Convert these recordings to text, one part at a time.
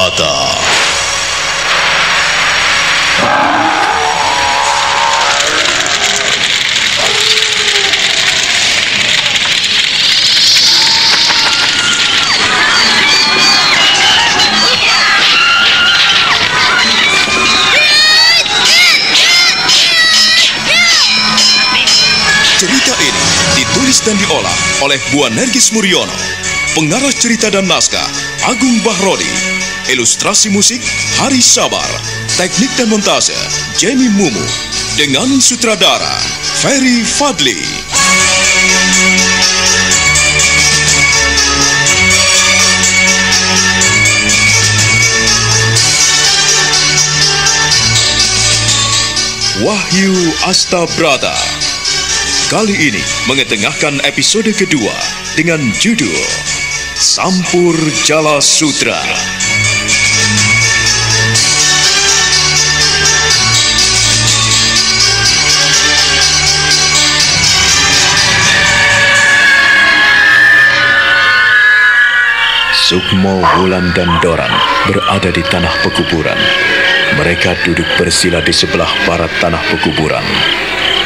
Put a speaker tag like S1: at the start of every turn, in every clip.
S1: Brata. Cerita ini ditulis dan diolah oleh Bu Nergis Muriono. Pengarah cerita dan naskah Agung Bahrodi. Ilustrasi musik Hari Sabar. Teknik dan montase Jamie Mumu. Dengan sutradara Ferry Fadli. Wahyu Astabrata. Kali ini mengetengahkan episode kedua dengan judul Sampur Jala Sutra. Sukmo, Wulan, dan Doran berada di tanah pekuburan. Mereka duduk bersila di sebelah barat tanah pekuburan.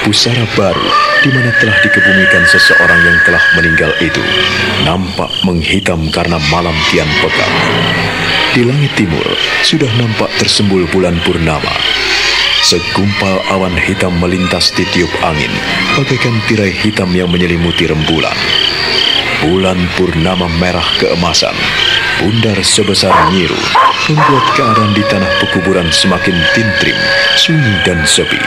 S1: Pusara baru di mana telah dikebumikan seseorang yang telah meninggal itu nampak menghitam karena malam kian pekat. Di langit timur sudah nampak tersembul bulan purnama. Segumpal awan hitam melintas di tiup angin, bagaikan tirai hitam yang menyelimuti rembulan. Bulan purnama merah keemasan, bundar sebesar nyiru, membuat keadaan di tanah pekuburan semakin tintrim, sunyi dan sepi.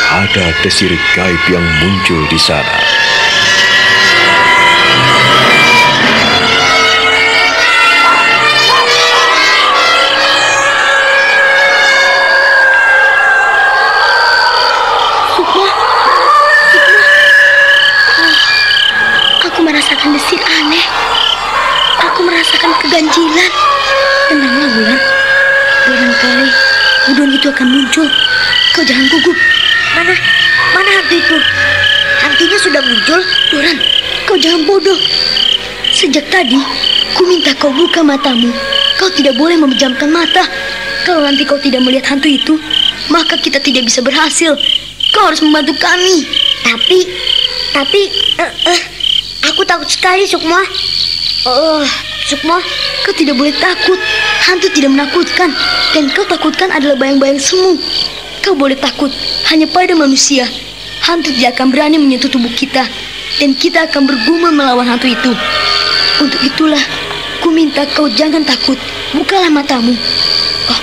S1: Ada desir gaib yang muncul di sana.
S2: Sukma. Aku merasakan desir aneh. Aku merasakan keganjilan. Tenanglah, Wulan. Barangkali budon itu akan muncul. Kau jangan gugup. Mana hantu itu? Hantunya sudah muncul. Doran, kau jangan bodoh. Sejak tadi, ku minta kau buka matamu. Kau tidak boleh memejamkan mata. Kalau nanti kau tidak melihat hantu itu, maka kita tidak bisa berhasil. Kau harus membantu kami. Tapi, aku takut sekali, Sukma. Sukma, kau tidak boleh takut. Hantu tidak menakutkan. Dan kau takutkan adalah bayang-bayang semu. Kau boleh takut hanya pada manusia. Hantu tidak akan berani menyentuh tubuh kita. Dan kita akan bergumul melawan hantu itu. Untuk itulah, ku minta kau jangan takut. Bukalah matamu. Oh,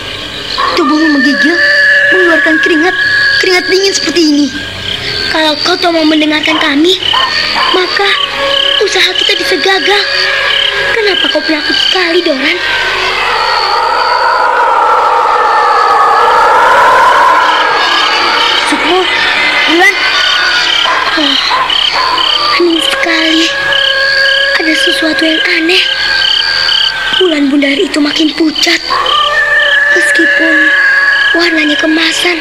S2: tubuhmu menggigil, mengeluarkan keringat dingin seperti ini. Kalau kau tak mau mendengarkan kami, maka usaha kita bisa gagal. Kenapa kau penakut sekali, Doran? Sukmo, Wulan. Hening sekali. Ada sesuatu yang aneh. Bulan bundar itu makin pucat. Meskipun warnanya kemasan,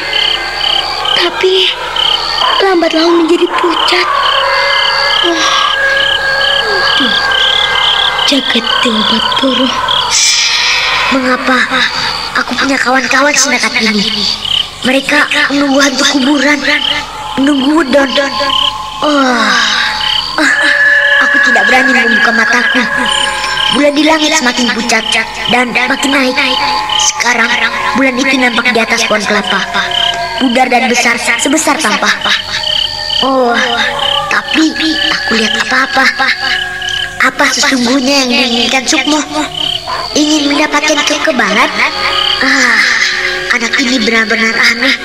S2: tapi lambat laun menjadi pucat. Jagat Dewa Batara. Mengapa aku punya kawan-kawan senekat ini? Mereka menunggu hantu kuburan, menunggu Wudon. Aku tidak berani membuka mataku. Bulan di langit semakin pucat dan makin naik. Sekarang bulan itu nampak di atas pohon kelapa, pudar dan besar sebesar sampah. Tapi aku lihat apa-apa. Apa sesungguhnya yang diinginkan Sukmo? Ingin mendapatkan kekebalan? Anak ini benar-benar aneh.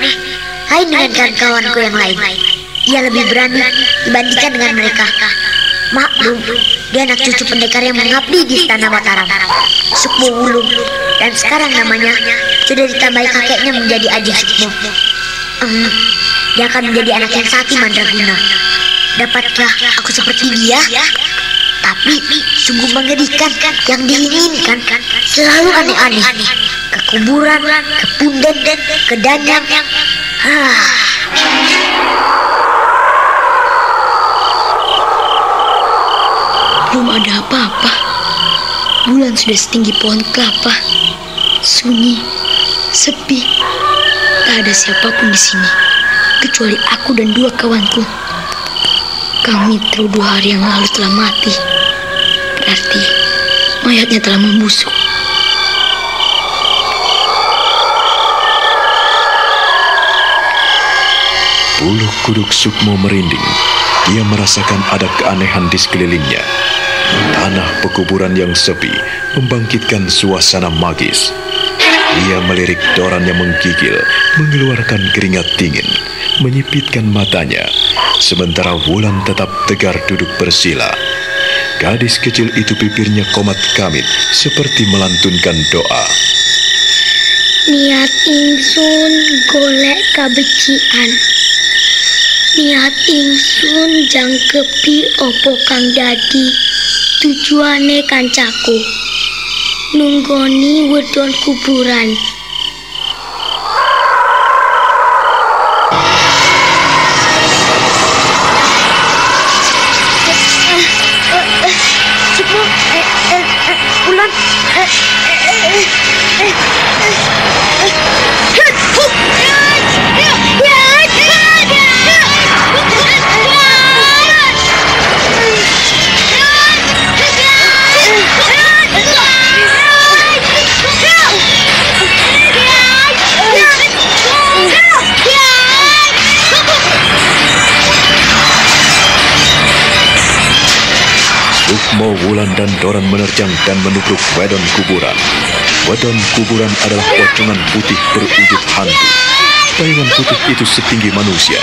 S2: Lain dengan kawan-kawanku yang lain. Ia lebih berani dibandingkan dengan mereka. Maklum, dia anak cucu pendekar yang mengabdi di Istana Mataram, Sukmo Wulung. Dan sekarang namanya sudah ditambahi kakeknya menjadi adik Sukmo. Dia akan menjadi anak yang sakti mandraguna. Dapatkah aku seperti dia? Tapi sungguh mengerikan. Yang diinginkan selalu aneh-aneh. Ke kuburan, ke punden, ke danyang. Belum ada apa-apa. Bulan sudah setinggi pohon kelapa. Sunyi, sepi. Tak ada siapapun di sini kecuali aku dan dua kawanku. Kang Mitro 2 hari yang lalu telah mati. Berarti mayatnya telah membusuk.
S1: Bulu kuduk Sukmo merinding. Dia merasakan ada keanehan di sekelilingnya. Tanah pekuburan yang sepi membangkitkan suasana magis. Dia melirik Doran yang menggigil, mengeluarkan keringat dingin, menyipitkan matanya, sementara Wulan tetap tegar duduk bersila. Gadis kecil itu bibirnya komat kamit seperti melantunkan doa.
S2: Niat ingsun golek kabecikan. Niat ingsun jangkepi opo kang dadi tujuane kancaku. Nunggoni wedon kuburan. Sukmo, Wulan,
S1: Sukmo, Wulan, dan Doran menerjang dan menubruk wedon kuburan. Wedon kuburan adalah pocongan putih berwujud hantu. Bayangan putih itu setinggi manusia.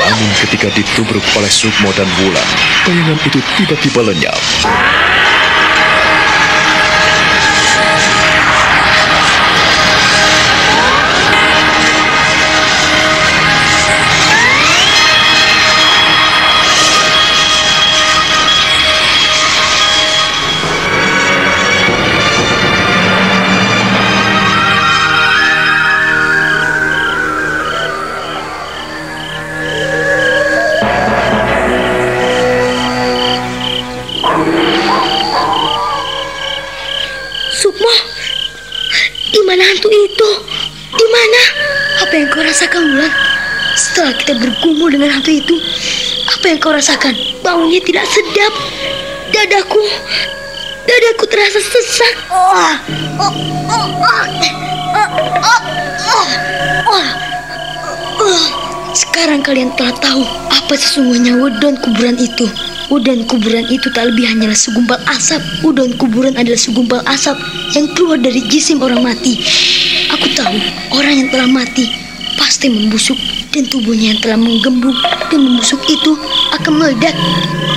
S1: Namun ketika ditubruk oleh Sukmo dan Wulan, bayangan itu tiba-tiba lenyap.
S2: Sukmo, di mana hantu itu? Di mana? Apa yang kau rasakan, Wulan? Setelah kita bergumul dengan hantu itu, apa yang kau rasakan? Baunya tidak sedap. Dadaku terasa sesak. Sekarang kalian telah tahu apa sesungguhnya wedon kuburan itu. Wedon kuburan itu tak lebih hanyalah segumpal asap. Wedon kuburan adalah segumpal asap yang keluar dari jisim orang mati. Aku tahu orang yang telah mati pasti membusuk, dan tubuhnya yang telah menggembung dan membusuk itu akan meledak.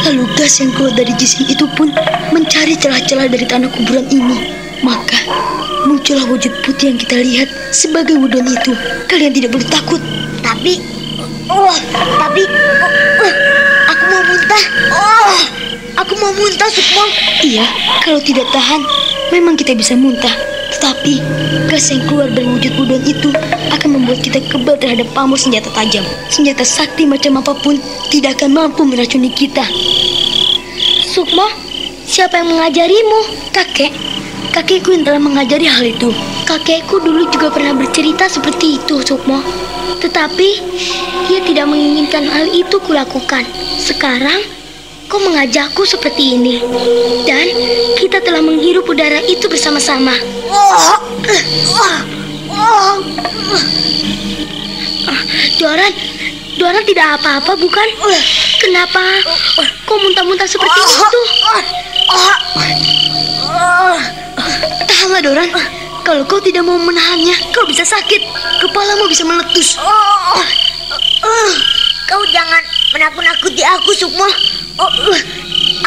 S2: Lalu gas yang keluar dari jisim itu pun mencari celah-celah dari tanah kuburan ini. Maka muncullah wujud putih yang kita lihat sebagai wedon itu. Kalian tidak perlu takut. Tapi aku mau muntah. Aku mau muntah, Sukmo. Iya, kalau tidak tahan, memang kita bisa muntah. Tetapi gas yang keluar dari wujud udon itu akan membuat kita kebal terhadap pamor senjata tajam. Senjata sakti macam apapun tidak akan mampu meracuni kita. Sukmo, siapa yang mengajarimu? Kakekku yang telah mengajari hal itu. Kakekku dulu juga pernah bercerita seperti itu, Sukmo. Tetapi dia tidak menginginkan hal itu kulakukan. Sekarang kau mengajakku seperti ini, dan kita telah menghirup udara itu bersama-sama. Doran tidak apa-apa, bukan? Kenapa kau muntah-muntah seperti itu? Tahanlah, Doran. Kalau kau tidak mau menahannya, kau bisa sakit. Kepalamu bisa meletus.
S3: Kau jangan menakut-nakuti aku, Sukmo.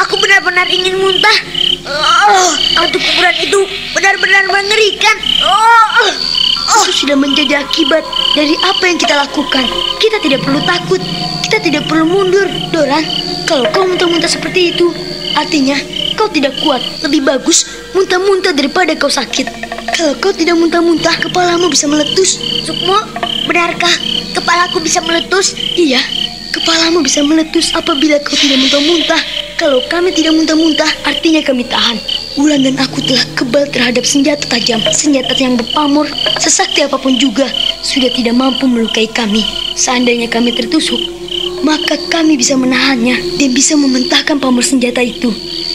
S3: Aku benar-benar ingin muntah. Hantu kuburan itu benar-benar mengerikan.
S2: Itu sudah menjadi akibat dari apa yang kita lakukan. Kita tidak perlu takut. Kita tidak perlu mundur, Doran. Kalau kau muntah-muntah seperti itu, artinya kau tidak kuat. Lebih bagus muntah-muntah daripada kau sakit. Kalau kau tidak muntah-muntah, kepalamu bisa meletus.
S3: Sukmo, benarkah kepalaku bisa meletus?
S2: Iya, kepalamu bisa meletus apabila kau tidak muntah-muntah. Kalau kami tidak muntah-muntah, artinya kami tahan. Wulan dan aku telah kebal terhadap senjata tajam. Senjata yang berpamor, sesakti apapun juga, sudah tidak mampu melukai kami. Seandainya kami tertusuk, maka kami bisa menahannya dan bisa mementahkan pamor senjata itu.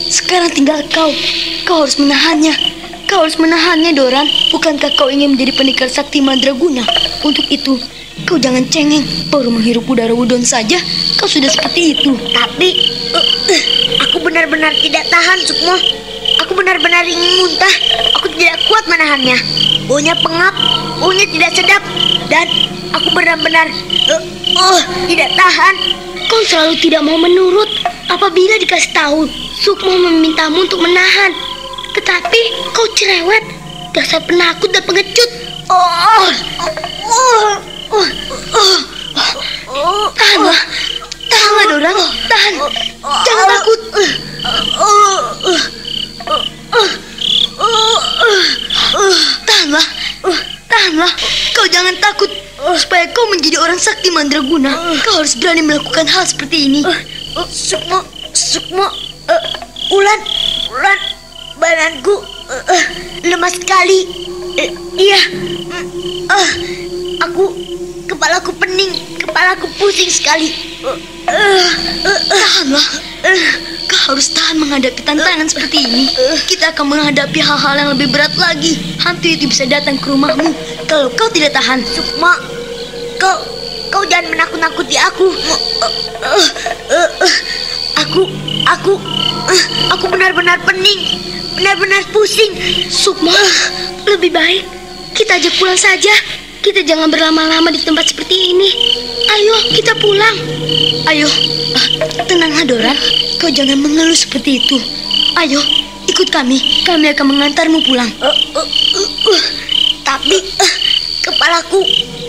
S2: Sekarang tinggal kau. Kau harus menahannya. Kau harus menahannya, Doran. Bukankah kau ingin menjadi pendekar sakti mandraguna? Untuk itu, kau jangan cengeng. Baru menghirup udara Wudon saja, kau sudah seperti itu.
S3: Tapi aku benar-benar tidak tahan, Sukmo. Aku benar-benar ingin muntah. Aku tidak kuat menahannya. Baunya pengap, baunya tidak sedap, dan aku benar-benar tidak tahan.
S2: Kau selalu tidak mau menurut apabila dikasih tahu. Sukmo memintamu untuk menahan, tetapi kau cerewet. Dasar penakut dan pengecut. Tahanlah, tahanlah, Doran. Tahan, jangan takut. Tahanlah, tahanlah. Kau jangan takut. Supaya kau menjadi orang sakti mandraguna, kau harus berani melakukan hal seperti ini.
S3: Sukmo, Wulan, badanku lemas sekali. Iya, kepalaku pening, kepalaku pusing sekali.
S2: Tahanlah. Kau harus tahan menghadapi tantangan seperti ini. Kita akan menghadapi hal-hal yang lebih berat lagi. Hantu itu bisa datang ke rumahmu kalau kau tidak tahan.
S3: Sukma, kau jangan menakut-nakuti aku. Aku benar-benar pening, benar-benar pusing.
S2: Sukma, lebih baik kita ajak pulang saja. Kita jangan berlama-lama di tempat seperti ini. Ayo, kita pulang. Ayo, tenanglah, Doran. Kau jangan mengeluh seperti itu. Ayo, ikut kami. Kami akan mengantarmu pulang.
S3: Tapi kepalaku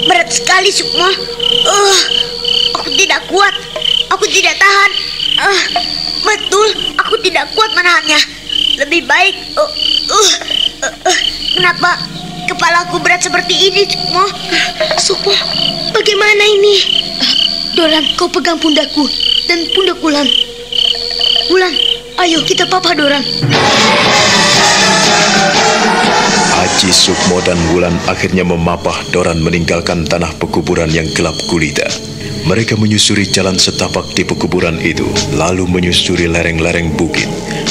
S3: berat sekali, Sukma. Aku tidak kuat. Aku tidak tahan. Betul, aku tidak kuat menahannya. Lebih baik. Kenapa kepalaku berat seperti ini, Sukma?
S2: Sukma, bagaimana ini? Doran, kau pegang pundakku dan pundak Wulan. Wulan, ayo kita papa Doran.
S1: Aji, Sukmo, dan Wulan akhirnya memapah Doran meninggalkan tanah pekuburan yang gelap gulita. Mereka menyusuri jalan setapak di pekuburan itu, lalu menyusuri lereng-lereng bukit,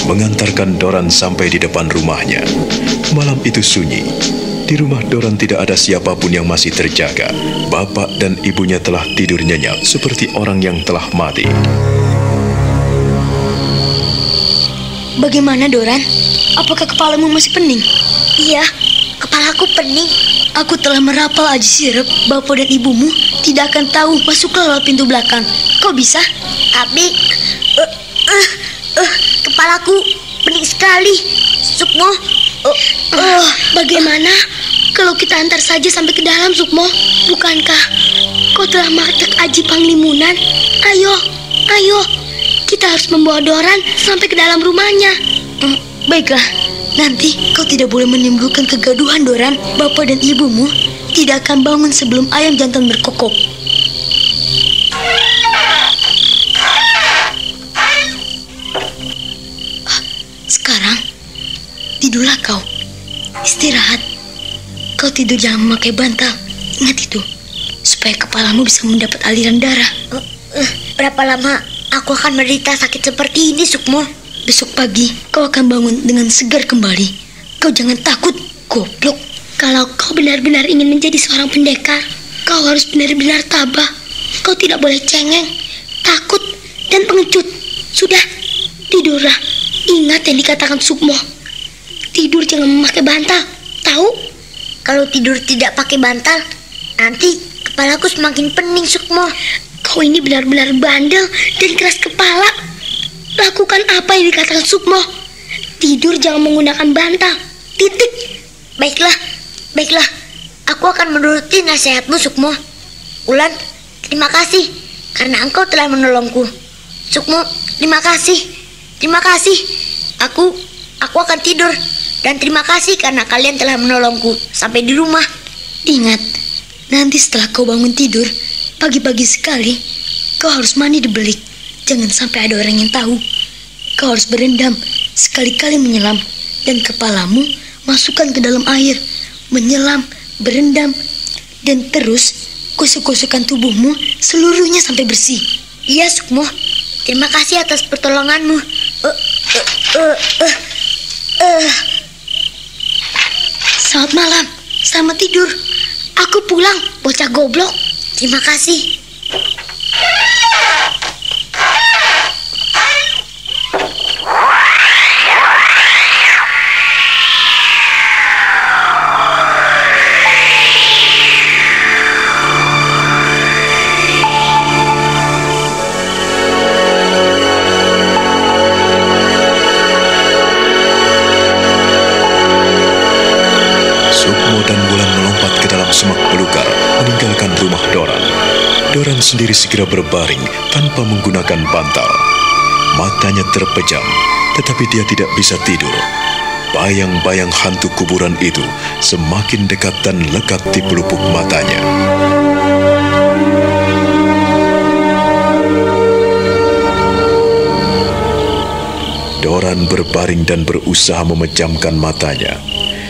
S1: mengantarkan Doran sampai di depan rumahnya. Malam itu sunyi. Di rumah Doran tidak ada siapapun yang masih terjaga. Bapak dan ibunya telah tidur nyenyak seperti orang yang telah mati.
S2: Bagaimana, Doran? Apakah kepalamu masih pening?
S3: Iya, kepalaku pening.
S2: Aku telah merapal aji sirep. Bapak dan ibumu tidak akan tahu masuklah lewat pintu belakang. Kau bisa?
S3: Tapi kepalaku pening sekali, Sukmo.
S2: Bagaimana kalau kita antar saja sampai ke dalam, Sukmo? Bukankah kau telah matek aji panglimunan? Ayo, kita harus membawa Doran sampai ke dalam rumahnya. Baiklah, nanti kau tidak boleh menimbulkan kegaduhan, Doran. Bapak dan ibumu tidak akan bangun sebelum ayam jantan berkokok. Sekarang tidurlah kau. Istirahat. Kau tidur jangan memakai bantal. Ingat itu, supaya kepalamu bisa mendapat aliran darah.
S3: Berapa lama aku akan menderita sakit seperti ini, Sukmo?
S2: Besok pagi kau akan bangun dengan segar kembali. Kau jangan takut, goblok. Kalau kau benar-benar ingin menjadi seorang pendekar, kau harus benar-benar tabah. Kau tidak boleh cengeng, takut, dan pengecut. Sudah, tidurlah. Ingat yang dikatakan Sukmo. Tidur jangan memakai bantal, tahu?
S3: Kalau tidur tidak pakai bantal, nanti kepalaku semakin pening, Sukmo.
S2: Kau ini benar-benar bandel dan keras kepala. Lakukan apa yang dikatakan Sukmo. Tidur jangan menggunakan bantal. Titik.
S3: Baiklah. Aku akan menuruti nasihatmu, Sukmo. Wulan, terima kasih karena engkau telah menolongku. Sukmo, terima kasih. Aku akan tidur. Dan terima kasih karena kalian telah menolongku sampai di rumah.
S2: Ingat, nanti setelah kau bangun tidur, pagi-pagi sekali, kau harus mandi di belik. Jangan sampai ada orang yang tahu. Kau harus berendam, sekali-kali menyelam. dan kepalamu masukkan ke dalam air, menyelam, berendam, dan terus gosok-gosokkan tubuhmu seluruhnya sampai bersih.
S3: Iya, Sukmo. Terima kasih atas pertolonganmu.
S2: Selamat malam, selamat tidur. Aku pulang, bocah goblok.
S3: Terima kasih.
S1: Sukmo dan Wulan melompat ke dalam semak belukar, meninggalkan rumah Doran. Doran sendiri segera berbaring tanpa menggunakan bantal. Matanya terpejam, tetapi dia tidak bisa tidur. Bayang-bayang hantu kuburan itu semakin dekat dan lekat di pelupuk matanya. Doran berbaring dan berusaha memejamkan matanya.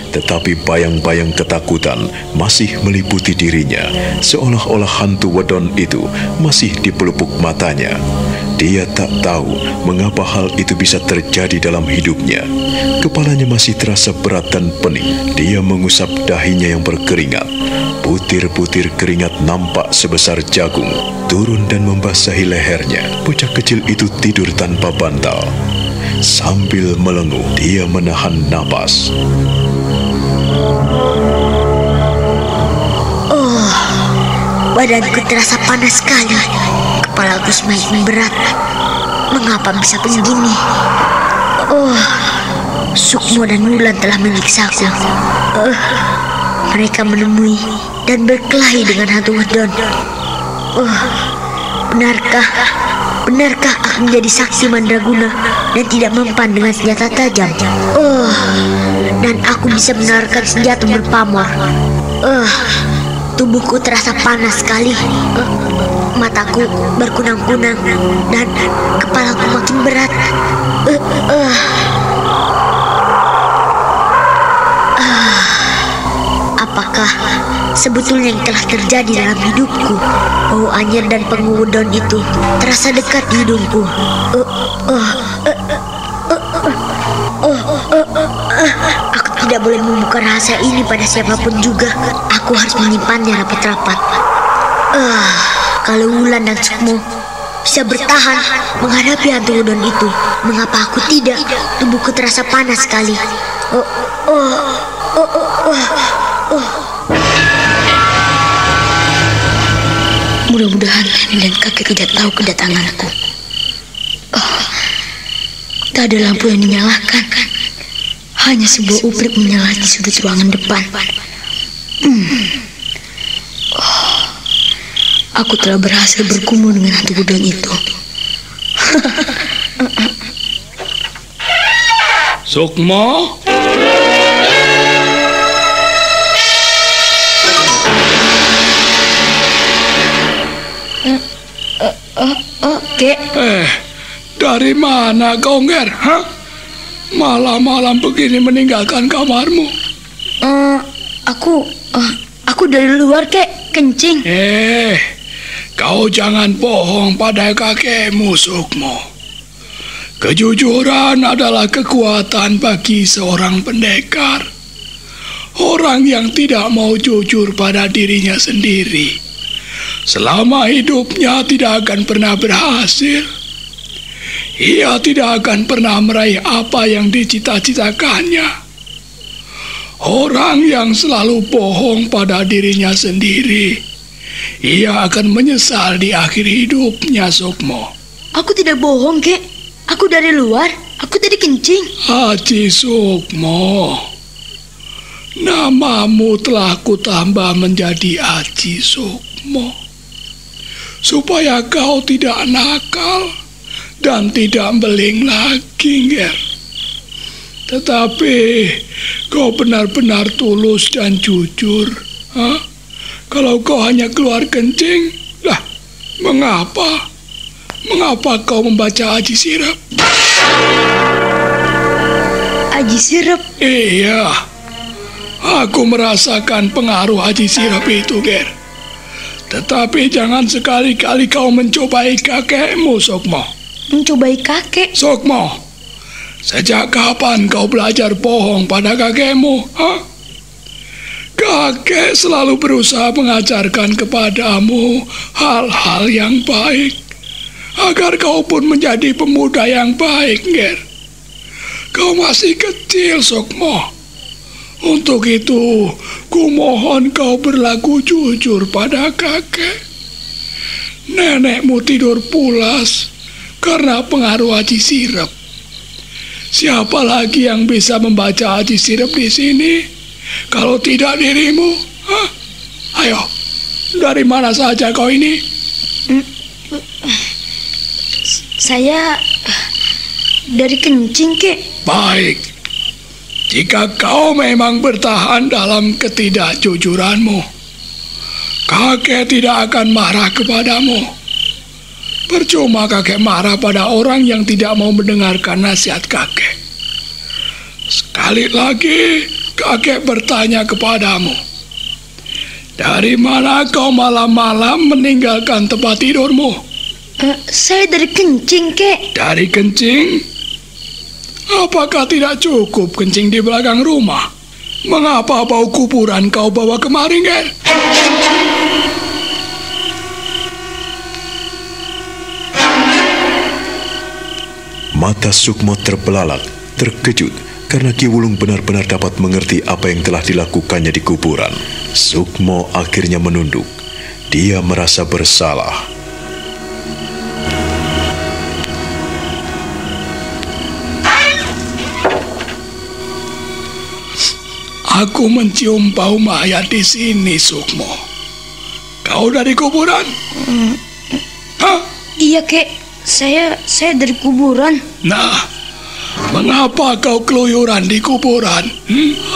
S1: Tetapi bayang-bayang ketakutan masih meliputi dirinya, seolah-olah hantu wedon itu masih di pelupuk matanya. Dia tak tahu mengapa hal itu bisa terjadi dalam hidupnya. Kepalanya masih terasa berat dan pening. Dia mengusap dahinya yang berkeringat. Butir-butir keringat nampak sebesar jagung, turun dan membasahi lehernya. Bocah kecil itu tidur tanpa bantal. Sambil melenguh, dia menahan napas.
S3: Badanku terasa panas sekali. Kepalaku semakin berat. Mengapa bisa begini? Sukmo dan Wulan telah menyiksaku. Mereka menemui dan berkelahi dengan hantu wedon. Benarkah aku menjadi saksi mandraguna dan tidak mempan dengan senjata tajam? Dan aku bisa menawarkan senjata berpamor. Tubuhku terasa panas sekali. Mataku berkunang-kunang dan kepalaku makin berat. Apakah sebetulnya yang telah terjadi dalam hidupku? Bau anyir dan pengudon itu terasa dekat di hidungku. Aku tidak boleh membuka rahasia ini pada siapapun juga. Aku harus menyimpannya rapat-rapat. Kalau Wulan dan Sukmo bisa bertahan menghadapi hantu udon itu, mengapa aku tidak? Tubuhku terasa panas sekali.
S2: Mudah-mudahan nenek dan kakek tidak tahu kedatanganku. Tak ada lampu yang dinyalakan. Hanya sebuah uplik menyala di sudut ruangan depan. Aku telah berhasil bergumul dengan hantu budon itu.
S4: Sukmo?
S2: Kek.
S4: Dari mana kau, Nger? Hah? Malam-malam begini meninggalkan kamarmu?
S2: Aku dari luar, Kek. Kencing.
S4: Kau jangan bohong pada kakekmu, Sukmo. Kejujuran adalah kekuatan bagi seorang pendekar. Orang yang tidak mau jujur pada dirinya sendiri, selama hidupnya tidak akan pernah berhasil. Ia tidak akan pernah meraih apa yang dicita-citakannya. Orang yang selalu bohong pada dirinya sendiri, ia akan menyesal di akhir hidupnya, Sukmo.
S2: Aku tidak bohong, Kek. Aku dari luar. Aku tadi kencing.
S4: Haji Sukmo, namamu telah kutambah menjadi Haji Sukmo, supaya kau tidak nakal dan tidak beling lagi, Nger. Tetapi kau benar-benar tulus dan jujur. Kalau kau hanya keluar kencing, lah, mengapa? Mengapa kau membaca Aji Sirap?
S2: Haji Sirep.
S4: Iya, aku merasakan pengaruh Haji Sirep itu, Ger. Tetapi jangan sekali-kali kau mencobai kakekmu, Sukmo.
S2: Mencobai kakek?
S4: Sukmo, sejak kapan kau belajar bohong pada kakekmu? Hah? Kakek selalu berusaha mengajarkan kepadamu hal-hal yang baik, agar kau pun menjadi pemuda yang baik, Ger. Kau masih kecil, Sukmo. Untuk itu, kumohon kau berlaku jujur pada kakek. Nenekmu tidur pulas karena pengaruh Haji Sirep. Siapa lagi yang bisa membaca Haji Sirep di sini? Kalau tidak dirimu, hah? Ayo, dari mana saja kau ini?
S2: Saya dari Kencing, Kek.
S4: Baik, jika kau memang bertahan dalam ketidakjujuranmu, kakek tidak akan marah kepadamu. Percuma kakek marah pada orang yang tidak mau mendengarkan nasihat kakek. Sekali lagi, kakek bertanya kepadamu, dari mana kau malam-malam meninggalkan tempat tidurmu?
S2: Saya dari Kencing, Kek.
S4: Dari Kencing? Apakah tidak cukup kencing di belakang rumah? Mengapa bau kuburan kau bawa kemari, Ger?
S1: Mata Sukmo terbelalak, terkejut, karena Ki Wulung benar-benar dapat mengerti apa yang telah dilakukannya di kuburan. Sukmo akhirnya menunduk. Dia merasa bersalah.
S4: Aku mencium bau mayat di sini, Sukmo. Kau dari kuburan? Hah?
S2: Iya, Kek. Saya dari kuburan.
S4: Nah, mengapa kau keluyuran di kuburan?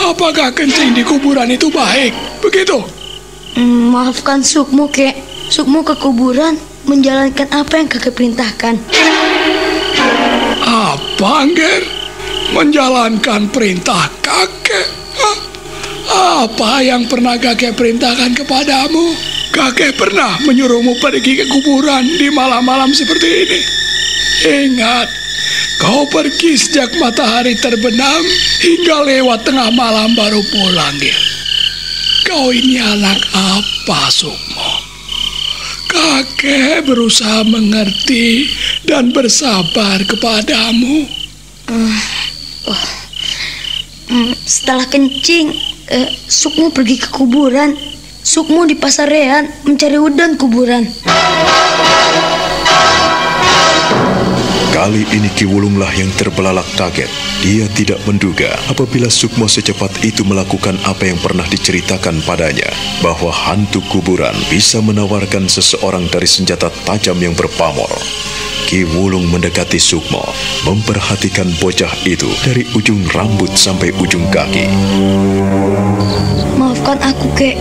S4: Apakah kencing di kuburan itu baik? Begitu?
S2: Maafkan Sukmo, Kek. Sukmo ke kuburan menjalankan apa yang kakek perintahkan.
S4: Apa, Ger? Menjalankan perintah kakek? Hah? Apa yang pernah kakek perintahkan kepadamu? Kakek pernah menyuruhmu pergi ke kuburan di malam-malam seperti ini. Ingat, kau pergi sejak matahari terbenam hingga lewat tengah malam baru pulang, Ger. Kau ini anak apa, Sukmo? Kakek berusaha mengerti dan bersabar kepadamu.
S2: Setelah kencing, Sukmo pergi ke kuburan. Sukmo di pasarean mencari udang kuburan.
S1: Kali ini Ki Wulunglah yang terbelalak kaget. Dia tidak menduga apabila Sukmo secepat itu melakukan apa yang pernah diceritakan padanya, bahwa hantu kuburan bisa menawarkan seseorang dari senjata tajam yang berpamor. Ki Wulung mendekati Sukmo, memperhatikan bocah itu dari ujung rambut sampai ujung kaki.
S2: Maafkan aku, Kek.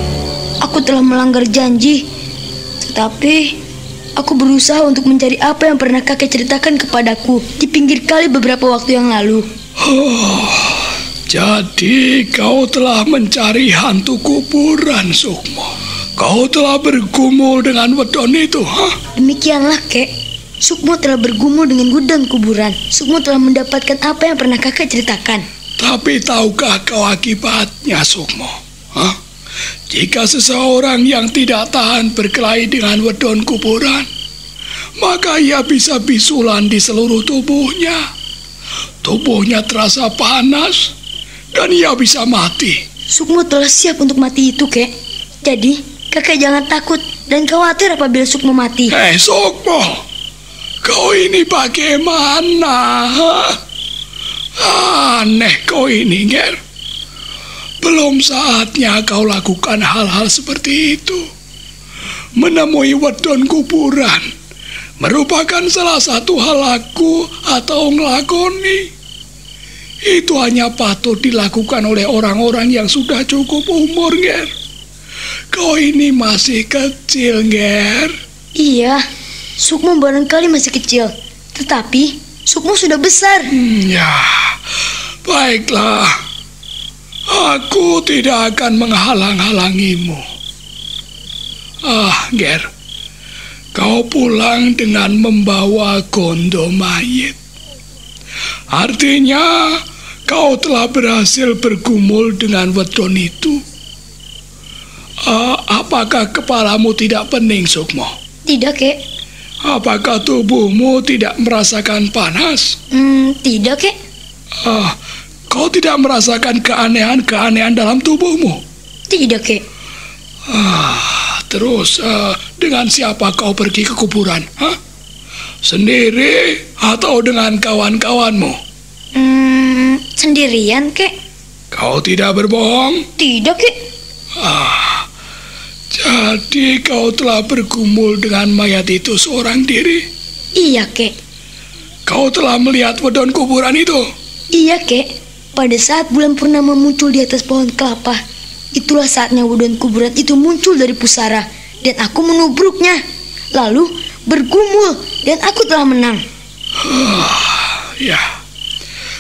S2: Aku telah melanggar janji. Tetapi aku berusaha untuk mencari apa yang pernah kakek ceritakan kepadaku di pinggir kali beberapa waktu yang lalu.
S4: Jadi kau telah mencari hantu kuburan, Sukmo. Kau telah bergumul dengan wedon itu, hah?
S2: Demikianlah, Kek. Sukmo telah bergumul dengan gudang kuburan. Sukmo telah mendapatkan apa yang pernah kakek ceritakan.
S4: Tapi tahukah kau akibatnya, Sukmo? Hah? Jika seseorang yang tidak tahan berkelahi dengan wedon kuburan, maka ia bisa bisulan di seluruh tubuhnya. Tubuhnya terasa panas dan ia bisa mati.
S2: Sukmo telah siap untuk mati itu, Kek. Jadi, kakek jangan takut dan khawatir apabila Sukmo mati.
S4: Hei, Sukmo, kau ini bagaimana? Hah? Aneh kau ini, Ger. Belum saatnya kau lakukan hal-hal seperti itu. Menemui wedon kuburan merupakan salah satu hal laku atau ngelakoni. Itu hanya patut dilakukan oleh orang-orang yang sudah cukup umur, Ger. Kau ini masih kecil, Ger.
S2: Iya, Sukmo barangkali masih kecil. Tetapi Sukmo sudah besar.
S4: Ya, Baiklah, aku tidak akan menghalang-halangimu. Ger, kau pulang dengan membawa gondo mayit. Artinya, kau telah berhasil bergumul dengan wedon itu. Apakah kepalamu tidak pening, Sukmo?
S2: Tidak, Kek.
S4: Apakah tubuhmu tidak merasakan panas?
S2: Tidak, Kek.
S4: Kau tidak merasakan keanehan-keanehan dalam tubuhmu?
S2: Tidak, Kek.
S4: Terus, dengan siapa kau pergi ke kuburan? Sendiri atau dengan kawan-kawanmu?
S2: Sendirian, Kek.
S4: Kau tidak berbohong?
S2: Tidak, Kek.
S4: Jadi kau telah bergumul dengan mayat itu seorang diri?
S2: Iya, Kek.
S4: Kau telah melihat wedon kuburan itu?
S2: Iya, Kek. Pada saat bulan purnama muncul di atas pohon kelapa, itulah saatnya wedon kuburan itu muncul dari pusara, dan aku menubruknya. Lalu bergumul, dan aku telah menang.
S4: Ya,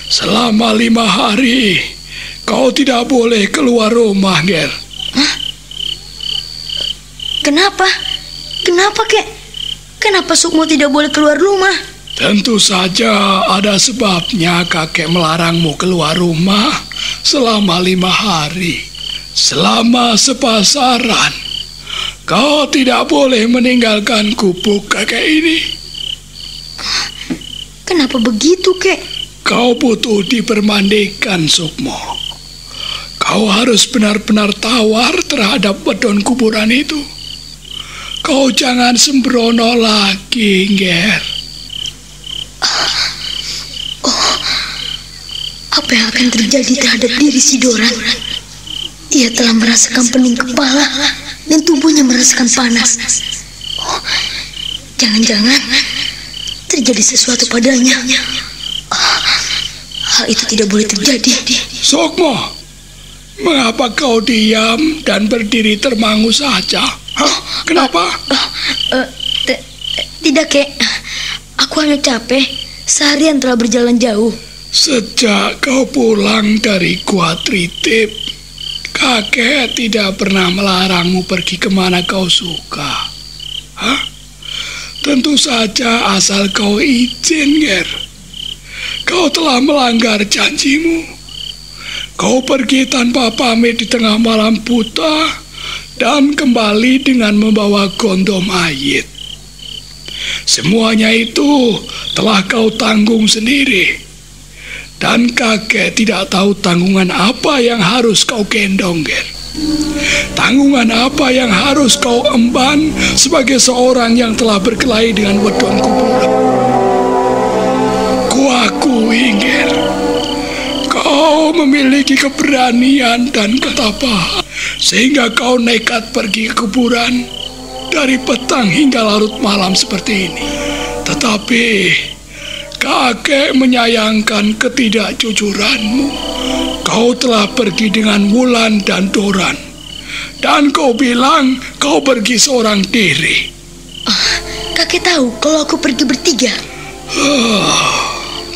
S4: selama 5 hari kau tidak boleh keluar rumah, Ger.
S2: Kenapa? Kenapa, Kek? Kenapa Sukmo tidak boleh keluar rumah?
S4: Tentu saja ada sebabnya kakek melarangmu keluar rumah selama 5 hari. Selama sepasaran, kau tidak boleh meninggalkan gubuk kakek ini.
S2: Kenapa begitu, Kek?
S4: Kau butuh dipermandikan, Sukmo. Kau harus benar-benar tawar terhadap wedon kuburan itu. Kau jangan sembrono lagi, Ger.
S2: Apa yang akan terjadi terhadap diri si Doran? Ia telah merasakan pening kepala dan tubuhnya merasakan panas. Jangan-jangan terjadi sesuatu padanya. Hal itu tidak boleh terjadi.
S4: Sukmo, mengapa kau diam dan berdiri termangu saja? Kenapa?
S2: Tidak, Kek. Aku hanya capek. Seharian telah berjalan jauh.
S4: Sejak kau pulang dari Gua Tritip, kakek tidak pernah melarangmu pergi kemana kau suka. Tentu saja asal kau izin, Ger. Kau telah melanggar janjimu. Kau pergi tanpa pamit di tengah malam buta dan kembali dengan membawa gondo mayit. Semuanya itu telah kau tanggung sendiri. Dan kakek tidak tahu tanggungan apa yang harus kau gendong, Ger. Tanggungan apa yang harus kau emban sebagai seorang yang telah berkelahi dengan wedon kuburan. Kuakui, Ger, kau memiliki keberanian dan ketabahan sehingga kau nekat pergi ke kuburan dari petang hingga larut malam seperti ini. Tetapi kakek menyayangkan ketidakjujuranmu. Kau telah pergi dengan Wulan dan Doran, dan kau bilang kau pergi seorang diri.
S2: Kakek tahu kalau aku pergi bertiga.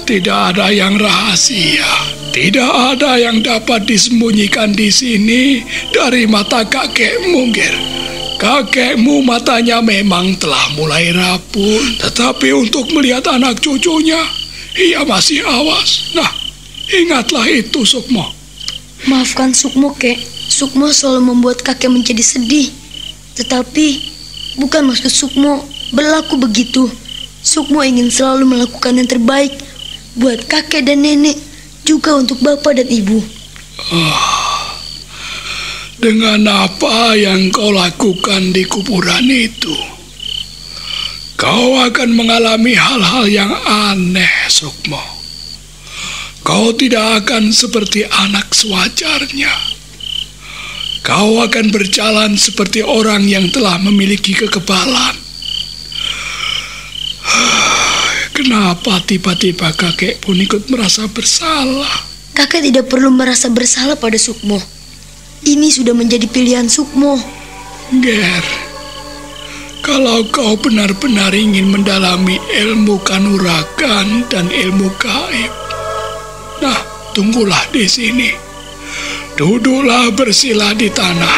S4: Tidak ada yang rahasia. Tidak ada yang dapat disembunyikan di sini dari mata kakekmu, Ger. Kakekmu matanya memang telah mulai rapuh, tetapi untuk melihat anak cucunya, ia masih awas. Nah, ingatlah itu, Sukmo.
S2: Maafkan Sukmo, Kek. Sukmo selalu membuat kakek menjadi sedih. Tetapi bukan maksud Sukmo berlaku begitu. Sukmo ingin selalu melakukan yang terbaik buat kakek dan nenek, juga untuk bapak dan ibu.
S4: Dengan apa yang kau lakukan di kuburan itu, kau akan mengalami hal-hal yang aneh, Sukmo. Kau tidak akan seperti anak sewajarnya. Kau akan berjalan seperti orang yang telah memiliki kekebalan. Kenapa tiba-tiba kakek pun ikut merasa bersalah?
S2: Kakek tidak perlu merasa bersalah pada Sukmo. Ini sudah menjadi pilihan Sukmo.
S4: Ger, kalau kau benar-benar ingin mendalami ilmu kanuragan dan ilmu gaib, nah, tunggulah di sini. Duduklah bersila di tanah.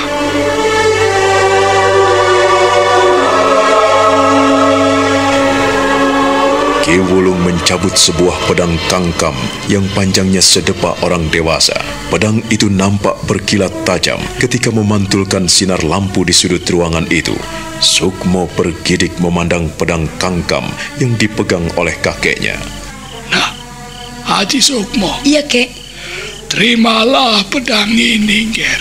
S1: Ki Wulung mencabut sebuah pedang kangkam yang panjangnya sedepa orang dewasa. Pedang itu nampak berkilat tajam ketika memantulkan sinar lampu di sudut ruangan itu. Sukmo bergidik memandang pedang kangkam yang dipegang oleh kakeknya.
S4: Nah, Haji Sukmo.
S2: Iya, Kek.
S4: Terimalah pedang ini, Ger.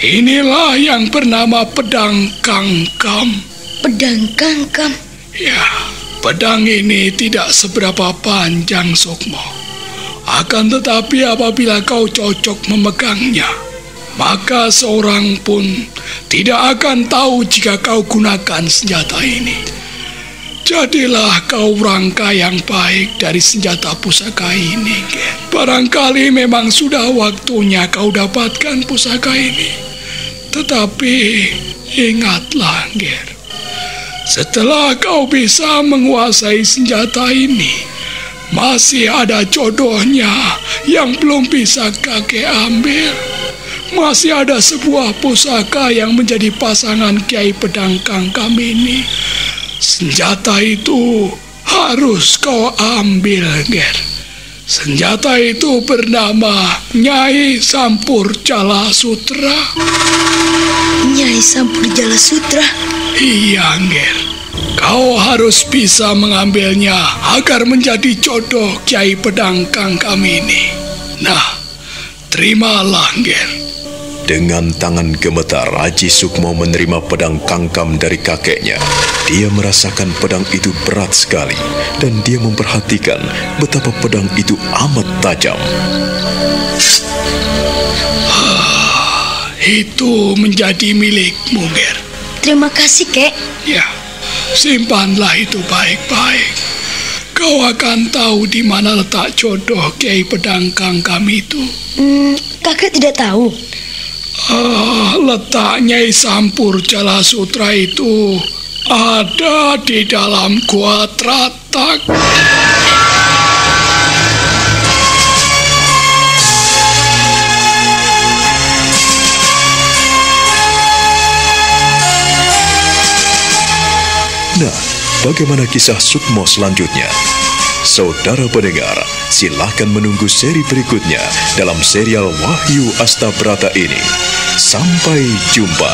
S4: Inilah yang bernama pedang kangkam.
S2: Pedang kangkam.
S4: Ya, pedang ini tidak seberapa panjang, Sukmo. Akan tetapi apabila kau cocok memegangnya, maka seorang pun tidak akan tahu jika kau gunakan senjata ini. Jadilah kau rangka yang baik dari senjata pusaka ini, Ger. Barangkali memang sudah waktunya kau dapatkan pusaka ini. Tetapi ingatlah, Ger. Setelah kau bisa menguasai senjata ini, masih ada jodohnya yang belum bisa kakek ambil. Masih ada sebuah pusaka yang menjadi pasangan Kiai Pedang Kangkam ini. Senjata itu harus kau ambil, Ger. Senjata itu bernama Nyai Sampur Jala Sutra.
S2: Nyai Sampur Jala Sutra?
S4: Iya, Ger. Kau harus bisa mengambilnya agar menjadi jodoh Kiai Pedang Kangkam ini. Nah, terimalah, Ger.
S1: Dengan tangan gemetar, Haji Sukmo menerima pedang kangkam dari kakeknya. Dia merasakan pedang itu berat sekali, dan dia memperhatikan betapa pedang itu amat tajam.
S4: Itu menjadi milikmu, Ger.
S2: Terima kasih, Kek.
S4: Ya, simpanlah itu baik-baik. Kau akan tahu di mana letak jodoh Kiai Pedang Kangkam itu.
S2: Kakek tidak tahu.
S4: Letak Nyai Sampur Jala Sutra itu ada di dalam Gua Tratak.
S1: Nah, bagaimana kisah Sukmo selanjutnya? Saudara pendengar, silakan menunggu seri berikutnya dalam serial Wahyu Astabrata ini. Sampai jumpa.